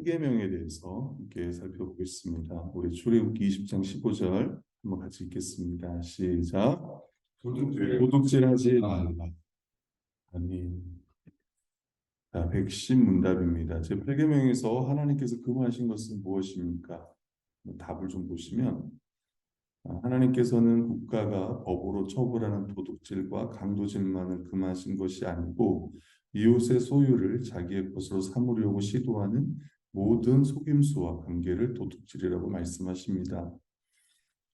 팔계명에 대해서 함께 살펴보겠습니다. 우리 출애굽기 20장 15절 한번 같이 읽겠습니다. 시작. 도둑질하지 말라. 아멘. 자, 백신 문답입니다. 제8계명에서 하나님께서 금하신 것은 무엇입니까? 답을 좀 보시면 하나님께서는 국가가 법으로 처벌하는 도둑질과 강도질만을 금하신 것이 아니고 이웃의 소유를 자기의 것으로 삼으려고 시도하는 모든 속임수와 관계를 도둑질이라고 말씀하십니다.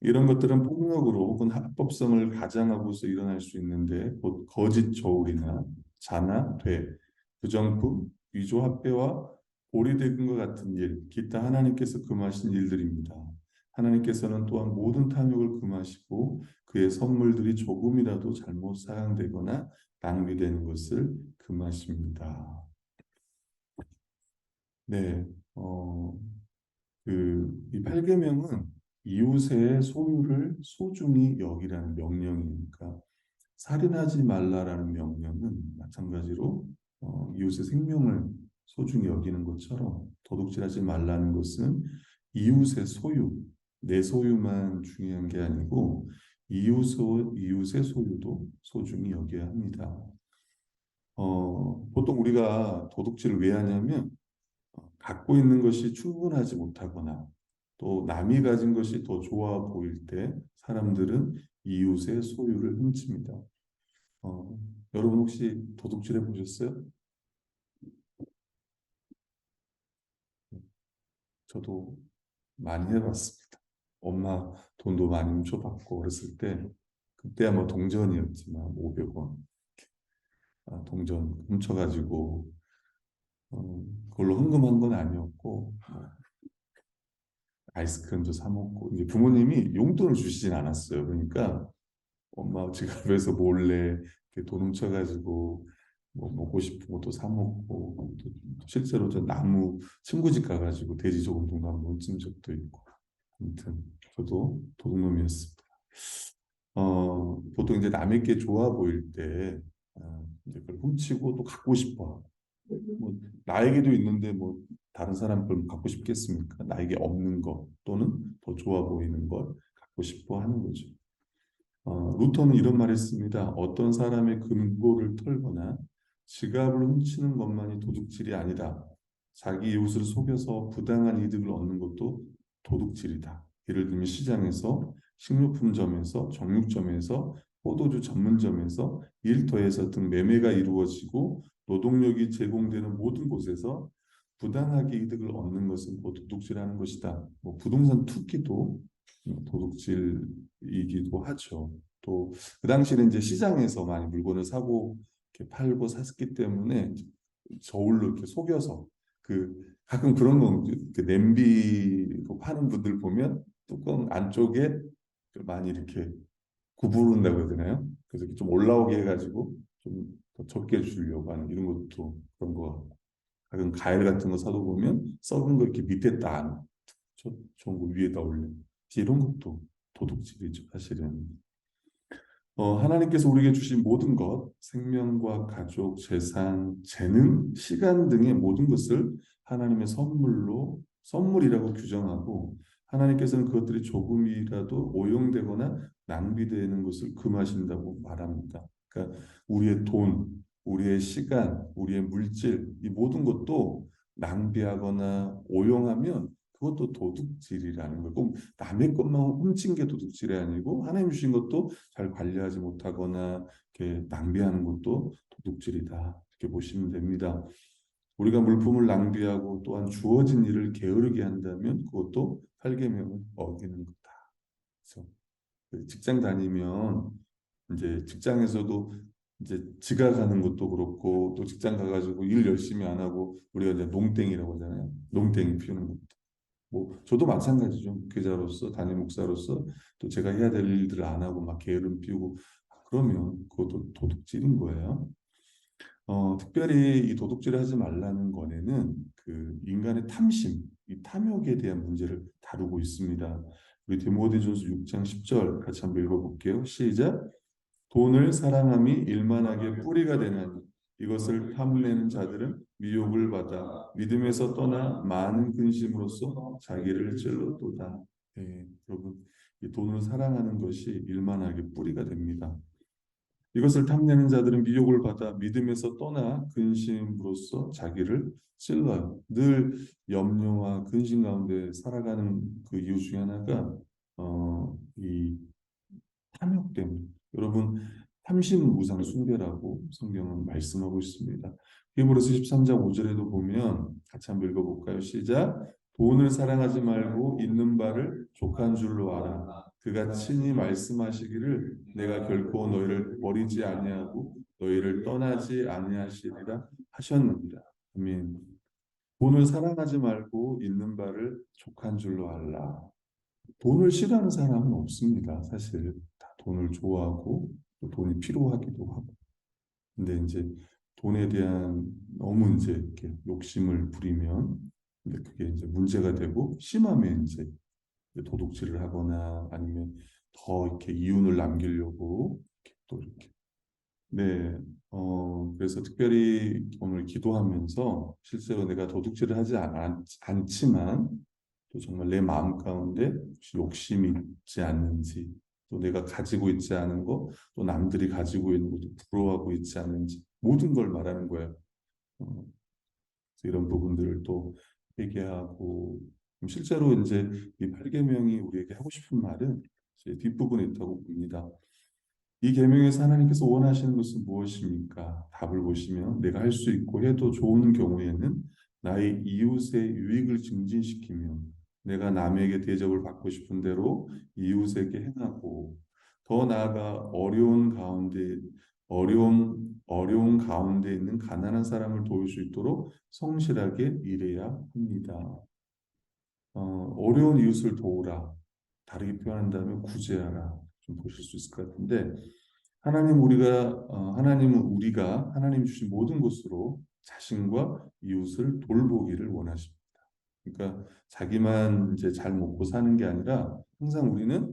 이런 것들은 폭력으로 혹은 합법성을 가장하고서 일어날 수 있는데 곧 거짓 저울이나 자나 돼, 부정품, 위조 합배와 오리대금과 같은 일, 기타 하나님께서 금하신 일들입니다. 하나님께서는 또한 모든 탐욕을 금하시고 그의 선물들이 조금이라도 잘못 사용되거나 낭비되는 것을 금하십니다. 네, 이 8계명은 이웃의 소유를 소중히 여기라는 명령이니까 살인하지 말라라는 명령은 마찬가지로 이웃의 생명을 소중히 여기는 것처럼 도둑질하지 말라는 것은 이웃의 소유, 내 소유만 중요한 게 아니고 이웃의 소유도 소중히 여겨야 합니다. 보통 우리가 도둑질을 왜 하냐면 갖고 있는 것이 충분하지 못하거나 또 남이 가진 것이 더 좋아 보일 때 사람들은 이웃의 소유를 훔칩니다. 여러분 혹시 도둑질 해보셨어요? 저도 많이 해봤습니다. 엄마 돈도 많이 훔쳐받고 어렸을 때 그때야 뭐 동전이었지만 500원 동전 훔쳐가지고 그걸로 헌금한 건 아니었고 아이스크림도 사 먹고 이제 부모님이 용돈을 주시진 않았어요. 그러니까 엄마 지갑에서 몰래 이렇게 돈 훔쳐가지고 뭐 먹고 싶은 것도 사 먹고 또 실제로 저 나무 친구 집 가가지고 돼지 저금통도 한번 훔친 적도 있고 아무튼 저도 도둑놈이었습니다. 보통 이제 남의 게 좋아 보일 때 이제 그걸 훔치고 또 갖고 싶어. 뭐 나에게도 있는데 뭐 다른 사람 걸 갖고 싶겠습니까? 나에게 없는 것 또는 더 좋아 보이는 걸 갖고 싶어 하는 거죠. 루터는 이런 말을 했습니다. 어떤 사람의 금고를 털거나 지갑을 훔치는 것만이 도둑질이 아니다. 자기 이웃을 속여서 부당한 이득을 얻는 것도 도둑질이다. 예를 들면 시장에서, 식료품점에서, 정육점에서, 포도주 전문점에서, 일터에서 등 매매가 이루어지고 노동력이 제공되는 모든 곳에서 부당하게 이득을 얻는 것은 곧 도둑질하는 것이다. 뭐 부동산 투기도 도둑질이기도 하죠. 또 그 당시에는 이제 시장에서 많이 물건을 사고 이렇게 팔고 샀기 때문에 저울로 이렇게 속여서 가끔 그런 거 그 냄비로 파는 분들 보면 뚜껑 안쪽에 많이 이렇게 구부른다고 해야 되나요? 그래서 이렇게 좀 올라오게 해가지고 좀 더 적게 주려고 하는 이런 것도 그런 거 같고 가끔 과일 같은 거 사도 보면 썩은 거 이렇게 밑에 딱 좋은 거 위에다 올려 이런 것도 도둑질이죠 사실은. 하나님께서 우리에게 주신 모든 것, 생명과 가족, 재산, 재능, 시간 등의 모든 것을 하나님의 선물이라고 규정하고 하나님께서는 그것들이 조금이라도 오용되거나 낭비되는 것을 금하신다고 말합니다. 그러니까 우리의 돈, 우리의 시간, 우리의 물질, 이 모든 것도 낭비하거나 오용하면 그것도 도둑질이라는 거예요. 꼭 남의 것만 훔친 게 도둑질이 아니고 하나님 주신 것도 잘 관리하지 못하거나 이렇게 낭비하는 것도 도둑질이다. 이렇게 보시면 됩니다. 우리가 물품을 낭비하고 또한 주어진 일을 게으르게 한다면 그것도 8계명을 어기는 거다. 그래서 직장 다니면 이제 직장에서도 이제 지각하는 것도 그렇고 또 직장 가가지고 일 열심히 안 하고 우리가 이제 농땡이라고 하잖아요. 농땡이 피우는 것도. 뭐 저도 마찬가지죠. 목회자로서 담임 목사로서 또 제가 해야 될 일들을 안 하고 막 게으름 피우고 그러면 그것도 도둑질인 거예요. 특별히 이 도둑질을 하지 말라는 권해는 그 인간의 탐심, 이 탐욕에 대한 문제를 다루고 있습니다. 우리 디모데전서 6장 10절 같이 한번 읽어볼게요. 시작. 돈을 사랑함이 일만하게 뿌리가 되나니 이것을 탐내는 자들은 미혹을 받아 믿음에서 떠나 많은 근심으로써 자기를 찔렀도다. 네, 여러분, 이 돈을 사랑하는 것이 일만하게 뿌리가 됩니다. 이것을 탐내는 자들은 미혹을 받아 믿음에서 떠나 근심으로써 자기를 찔러요. 늘 염려와 근심 가운데 살아가는 그 이유 중에 하나가 이 탐욕 때문에. 여러분, 탐심우상 숭배라고 성경은 말씀하고 있습니다. 히브리서 13장 5절에도 보면 같이 한번 읽어볼까요? 시작. 돈을 사랑하지 말고 있는 바를 족한 줄로 알아. 그가 친히 말씀하시기를 내가 결코 너희를 버리지 아니하고 너희를 떠나지 아니하시리라 하셨느니라. 아멘. 돈을 사랑하지 말고 있는 바를 족한 줄로 알라. 돈을 싫어하는 사람은 없습니다. 사실 다 돈을 좋아하고 또 돈이 필요하기도 하고. 근데 이제 돈에 대한 너무 이제 이렇게 욕심을 부리면 근데 그게 이제 문제가 되고 심하면 이제 도둑질을 하거나 아니면 더 이렇게 이윤을 남기려고 이렇게 또 이렇게 네, 그래서 특별히 오늘 기도하면서 실제로 내가 도둑질을 하지 않지만 또 정말 내 마음 가운데 혹시 욕심이 있지 않는지 또 내가 가지고 있지 않은 거 또 남들이 가지고 있는 것도 부러워하고 있지 않는지 모든 걸 말하는 거예요. 어, 이런 부분들을 또 회개하고 실제로 이제 이 8계명이 우리에게 하고 싶은 말은 이제 뒷부분에 있다고 봅니다. 이 계명에서 하나님께서 원하시는 것은 무엇입니까? 답을 보시면 내가 할 수 있고 해도 좋은 경우에는 나의 이웃의 유익을 증진시키며 내가 남에게 대접을 받고 싶은 대로 이웃에게 행하고 더 나아가 어려운 가운데 있는 가난한 사람을 도울 수 있도록 성실하게 일해야 합니다. 어려운 이웃을 도우라. 다르게 표현한다면 구제하라. 좀 보실 수 있을 것 같은데 하나님은 우리가 하나님 주신 모든 것으로 자신과 이웃을 돌보기를 원하십니다. 그러니까 자기만 이제 잘 먹고 사는 게 아니라 항상 우리는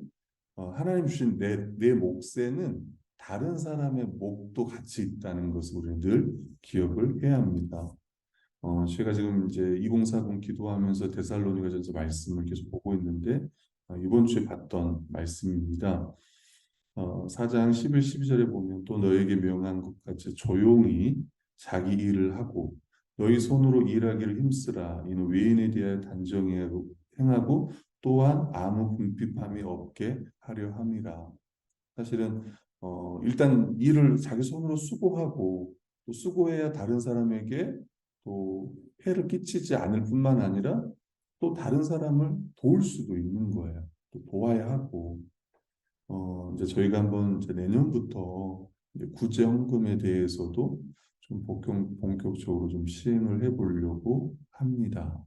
하나님 주신 내 몫에는 다른 사람의 몫도 같이 있다는 것을 우리는 늘 기억을 해야 합니다. 제가 지금 이제 2040 기도하면서 데살로니가전서 말씀을 계속 보고 있는데 이번 주에 봤던 말씀입니다. 4장 11, 12절에 보면 또 너에게 명한 것 같이 조용히 자기 일을 하고 너희 손으로 일하기를 힘쓰라. 이는 외인에 대하여 단정하고 행하고 또한 아무 궁핍함이 없게 하려 함이라. 사실은 일단 일을 자기 손으로 수고하고 또 수고해야 다른 사람에게 또 해를 끼치지 않을 뿐만 아니라 또 다른 사람을 도울 수도 있는 거예요. 또 도와야 하고 이제 저희가 한번 이제 내년부터 이제 구제헌금에 대해서도 좀 본격적으로 좀 시행을 해보려고 합니다.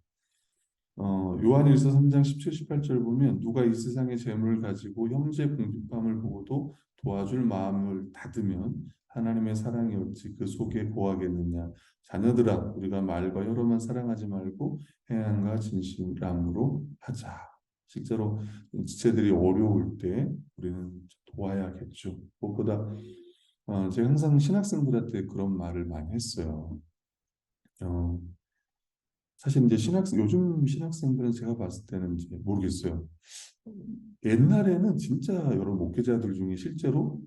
요한일서 3장 17, 18절 보면 누가 이 세상의 재물을 가지고 형제 궁핍함을 보고도 도와줄 마음을 닫으면 하나님의 사랑이 어찌 그 속에 거하겠느냐. 자녀들아 우리가 말과 혀로만 사랑하지 말고 행함과 진실함으로 하자. 실제로 지체들이 어려울 때 우리는 도와야겠죠. 무엇보다 제가 항상 신학생들한테 그런 말을 많이 했어요. 어, 사실 이제 요즘 신학생들은 제가 봤을 때는 이제 모르겠어요. 옛날에는 진짜 여러 목회자들 중에 실제로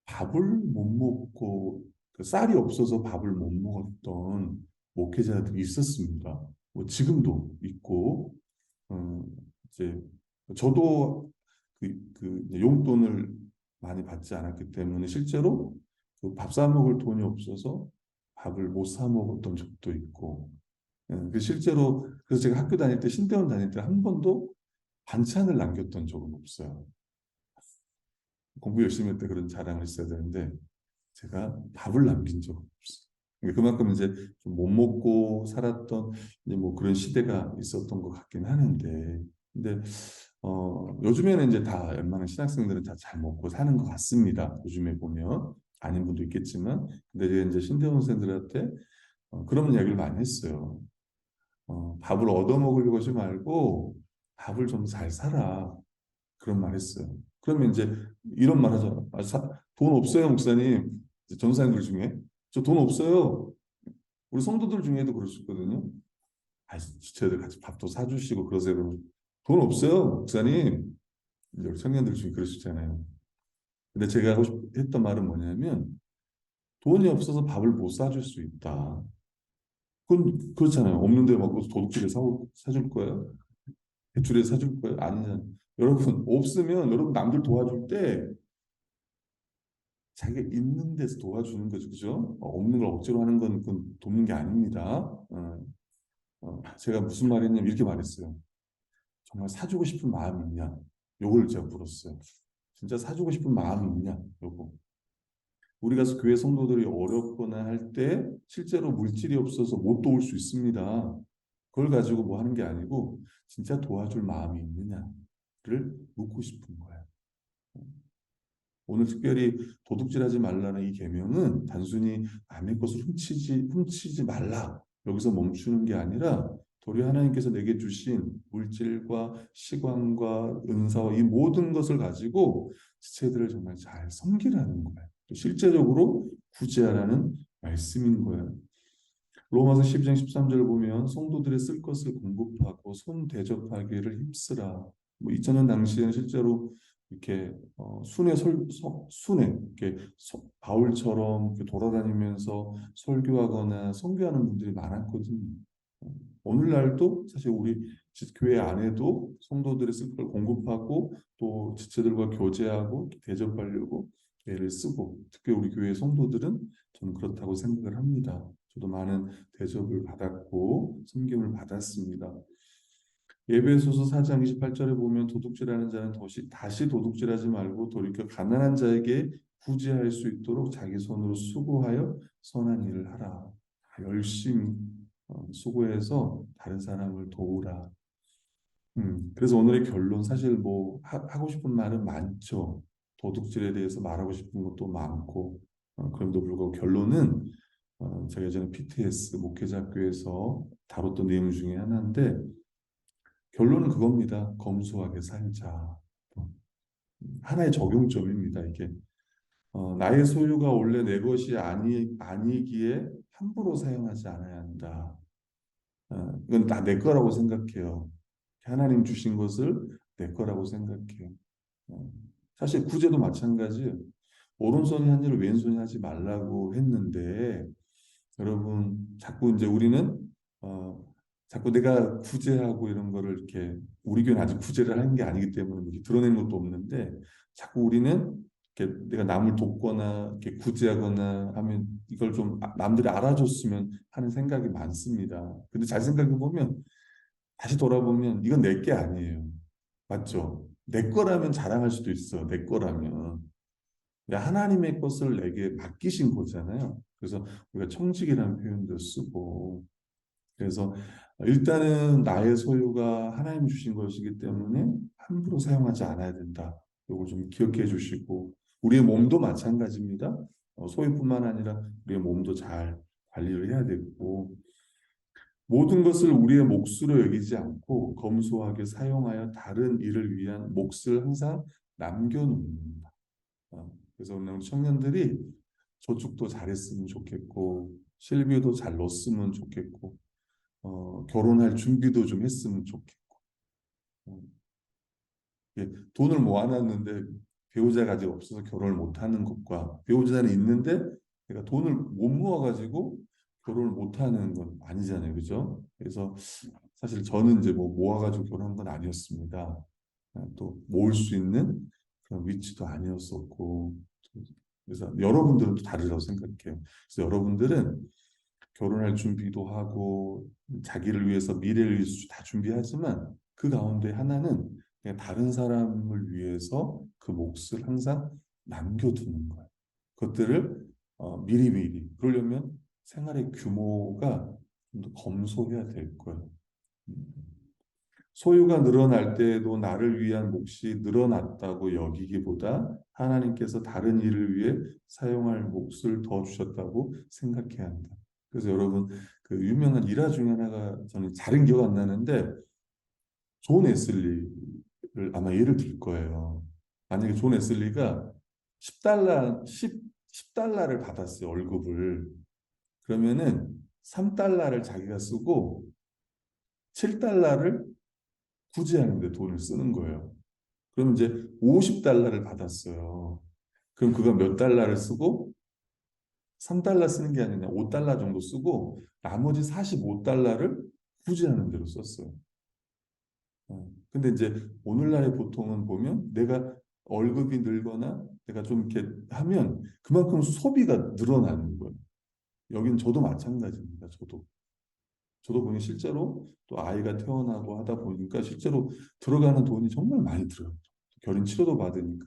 밥을 못 먹고 그 쌀이 없어서 밥을 못 먹었던 목회자들이 있었습니다. 뭐 지금도 있고 어, 이제 저도 그 용돈을 많이 받지 않았기 때문에 실제로 그 밥 사 먹을 돈이 없어서 밥을 못 사 먹었던 적도 있고 그 실제로 그래서 제가 학교 다닐 때 신대원 다닐 때 한 번도 반찬을 남겼던 적은 없어요. 공부 열심히 할 때 그런 자랑을 했어야 되는데 제가 밥을 남긴 적은 없어요. 그만큼 이제 좀 못 먹고 살았던 이제 뭐 그런 시대가 있었던 것 같긴 하는데 근데 요즘에는 이제 다 웬만한 신학생들은 다 잘 먹고 사는 것 같습니다. 요즘에 보면 아닌 분도 있겠지만 근데 제가 이제 신대원생들한테 그런 이야기를 많이 했어요. 밥을 얻어먹으려고 하지 말고 밥을 좀 잘 사라. 그런 말 했어요. 그러면 이제 이런 말 하잖아. 돈 없어요, 목사님. 이제 전사님들 중에 저 돈 없어요. 우리 성도들 중에도 그럴 수 있거든요. 아, 지체들 같이 밥도 사주시고 그러세요. 그러면 돈 없어요, 목사님. 이제 우리 청년들 중에 그럴 수 있잖아요. 근데 제가 했던 말은 뭐냐면 돈이 없어서 밥을 못 사줄 수 있다. 그건 그렇잖아요. 없는데 막 도둑질에 사줄 거예요? 대출에 사줄 거예요? 아니잖아요. 여러분 없으면 여러분 남들 도와줄 때 자기가 있는 데서 도와주는 거죠, 그죠? 없는 걸 억지로 하는 건 그건 돕는 게 아닙니다. 제가 무슨 말했냐면 이렇게 말했어요. 정말 사주고 싶은 마음이 있냐? 요걸 제가 물었어요. 진짜 사주고 싶은 마음이 있냐? 요거. 우리가 교회 성도들이 어렵거나 할 때 실제로 물질이 없어서 못 도울 수 있습니다. 그걸 가지고 뭐 하는 게 아니고 진짜 도와줄 마음이 있느냐를 묻고 싶은 거예요. 오늘 특별히 도둑질하지 말라는 이 계명은 단순히 남의 것을 훔치지 말라 여기서 멈추는 게 아니라 도리어 하나님께서 내게 주신 물질과 시간과 은사와 이 모든 것을 가지고 지체들을 정말 잘 섬기라는 거예요. 또 실제적으로 구제하라는 말씀인 거예요. 로마서 12장 13절을 보면 성도들의 쓸 것을 공급하고 손 대접하기를 힘쓰라. 뭐 2000년 당시에는 실제로 이렇게 순회 이렇게 바울처럼 이렇게 돌아다니면서 설교하거나 선교하는 분들이 많았거든요. 어, 오늘날도 사실 우리 교회 안에도 성도들의 쓸 걸 공급하고 또 지체들과 교제하고 대접하려고 애를 쓰고 특히 우리 교회 성도들은 저는 그렇다고 생각을 합니다. 저도 많은 대접을 받았고 섬김을 받았습니다. 예배소서 4장 28절에 보면 도둑질하는 자는 다시 도둑질하지 말고 돌이켜 가난한 자에게 구제할 수 있도록 자기 손으로 수고하여 선한 일을 하라. 열심히 수고해서 다른 사람을 도우라. 그래서 오늘의 결론 사실 뭐 하고 싶은 말은 많죠. 도둑질에 대해서 말하고 싶은 것도 많고 그럼에도 불구하고 결론은 제가 예전에 PTS 목회자교에서 다뤘던 내용 중에 하나인데 결론은 그겁니다. 검소하게 살자. 하나의 적용점입니다. 이게 나의 소유가 원래 내 것이 아니기에 함부로 사용하지 않아야 한다. 이건 다 내 거라고 생각해요. 하나님 주신 것을 내 거라고 생각해요. 어, 사실 구제도 마찬가지예요. 오른손이 한 일을 왼손이 하지 말라고 했는데 여러분 자꾸 이제 우리는 어, 자꾸 내가 구제하고 이런 거를 이렇게 우리 교회는 아직 구제를 하는 게 아니기 때문에 이렇게 드러내는 것도 없는데 자꾸 우리는 이렇게 내가 남을 돕거나 이렇게 구제하거나 하면 이걸 좀 남들이 알아줬으면 하는 생각이 많습니다. 근데 잘 생각해 보면 다시 돌아보면 이건 내 게 아니에요. 맞죠? 내 거라면 자랑할 수도 있어. 내 거라면. 하나님의 것을 내게 맡기신 거잖아요. 그래서 우리가 청직이라는 표현도 쓰고 그래서 일단은 나의 소유가 하나님 주신 것이기 때문에 함부로 사용하지 않아야 된다. 이걸 좀 기억해 주시고 우리의 몸도 마찬가지입니다. 소유뿐만 아니라 우리의 몸도 잘 관리를 해야 되고 모든 것을 우리의 몫으로 여기지 않고 검소하게 사용하여 다른 일을 위한 몫을 항상 남겨놓는다. 그래서 오늘 청년들이 저축도 잘했으면 좋겠고 실비도 잘 넣었으면 좋겠고 결혼할 준비도 좀 했으면 좋겠고 어, 돈을 모아놨는데 배우자가 아직 없어서 결혼을 못하는 것과 배우자는 있는데 내가 돈을 못 모아가지고 결혼을 못하는 건 아니잖아요, 그죠? 그래서 사실 저는 이제 뭐 모아가지고 결혼한 건 아니었습니다. 또 모을 수 있는 그런 위치도 아니었었고 그래서 여러분들은 또 다르다고 생각해요. 그래서 여러분들은 결혼할 준비도 하고 자기를 위해서 미래를 위해서 다 준비하지만 그 가운데 하나는 그냥 다른 사람을 위해서 그 몫을 항상 남겨두는 거예요. 그것들을 미리미리 그러려면 생활의 규모가 좀 더 검소해야 될 거예요. 음. 소유가 늘어날 때에도 나를 위한 몫이 늘어났다고 여기기보다 하나님께서 다른 일을 위해 사용할 몫을 더 주셨다고 생각해야 한다. 그래서 여러분 그 유명한 일화 중에 하나가 저는 잘은 기억 안 나는데 존 웨슬리를 아마 예를 들 거예요. 만약에 존 웨슬리가 10달러를 받았어요, 월급을. 그러면은 3달러를 자기가 쓰고 7달러를 구제하는데 돈을 쓰는 거예요. 그럼 이제 50달러를 받았어요. 그럼 그가 몇 달러를 쓰고 3달러 쓰는 게 아니라 5달러 정도 쓰고 나머지 45달러를 구제하는 대로 썼어요. 근데 이제 오늘날에 보통은 보면 내가 월급이 늘거나 내가 좀 이렇게 하면 그만큼 소비가 늘어나는 거예요. 여긴 저도 마찬가지입니다. 저도 보니 실제로 또 아이가 태어나고 하다 보니까 실제로 들어가는 돈이 정말 많이 들어요. 결혼 치료도 받으니까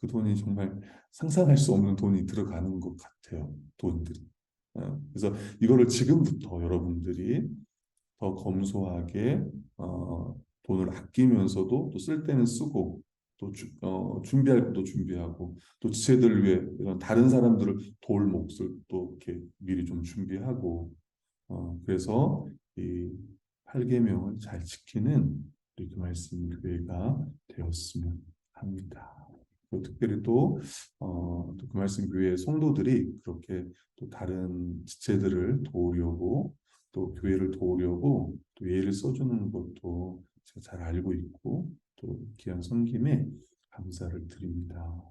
그 돈이 정말 상상할 수 없는 돈이 들어가는 것 같아요. 돈들이. 그래서 이거를 지금부터 여러분들이 더 검소하게 돈을 아끼면서도 또 쓸 때는 쓰고 또 준비할 것도 준비하고 또 지체들을 위해 이런 다른 사람들을 도울 몫을 또 이렇게 미리 좀 준비하고 그래서 이 8계명을 잘 지키는 우리 그 말씀 교회가 되었으면 합니다. 특별히 또 그 말씀 교회 성도들이 그렇게 또 다른 지체들을 도우려고 또 교회를 도우려고 또 예를 써주는 것도 제가 잘 알고 있고 또 귀한 섬김에 감사를 드립니다.